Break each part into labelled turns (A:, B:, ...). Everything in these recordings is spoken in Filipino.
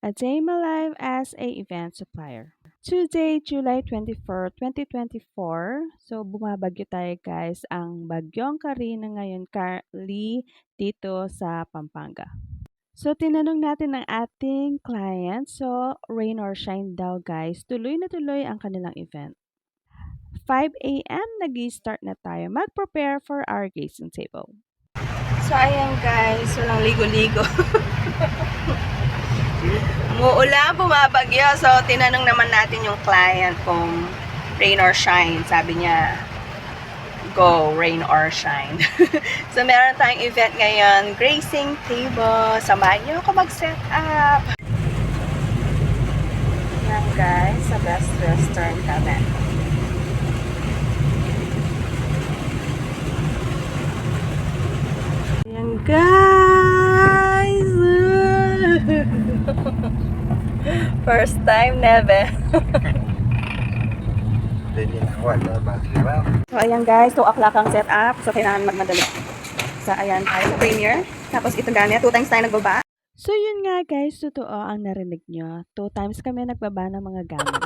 A: A day in my life as a event supplier. Tuesday, July 24, 2024. So, bumabagyo tayo guys. Ang bagyong Karina ngayon currently dito sa Pampanga. So, tinanong natin ng ating client. So, rain or shine daw guys. Tuloy na tuloy ang kanilang event. 5 a.m. nag-start na tayo mag-prepare for our gazing table. So, ayan guys. Walang ligo-ligo. Muulan, bumabagyo. So, tinanong naman natin yung client kung rain or shine. Sabi niya, go, rain or shine. So, meron tayong event ngayon, grazing table. Samahan niyo ako mag-set up. Yan guys, sa Best Western kami. Yan guys! First time, never. So, ayan guys, 2 o'clock ang set up. So, kailangan magmadali. So, ayan tayo sa Premiere. Tapos, ito ganyan. 2 times tayo nagbaba. So, yun nga guys, totoo ang narinig nyo. 2 times kami nagbaba ng mga gamit.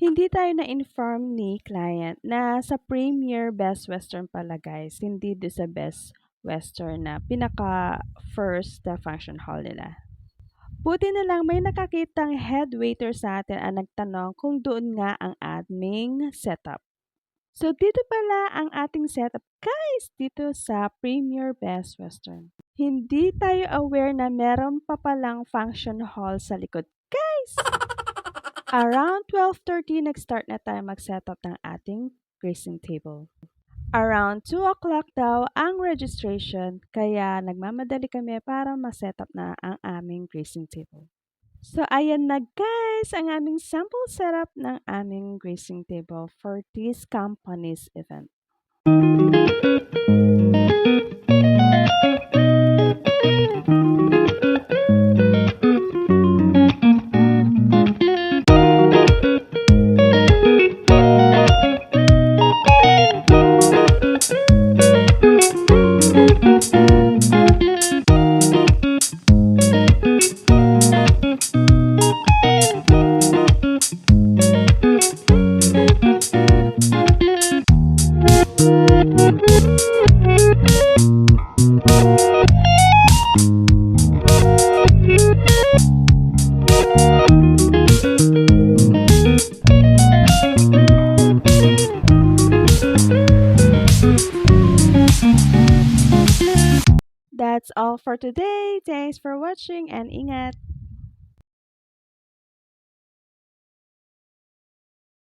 A: Hindi tayo na-inform ni client na sa Premiere Best Western pala guys. Hindi do sa Best Western na pinaka-first function hall nila. Buti na lang may nakakitang head waiter sa atin ang nagtanong kung doon nga ang aming setup. So, dito pala ang ating setup guys, dito sa Premier Best Western. Hindi tayo aware na meron pa palang function hall sa likod. Guys! Around 12:30, nag-start na tayo mag-setup ng ating grazing table. Around 2 o'clock daw ang registration, kaya nagmamadali kami para ma-setup na ang aming grazing table. So, ayan na guys, ang aming sample setup ng aming grazing table for this company's event. That's all for today. Thanks for watching and ingat!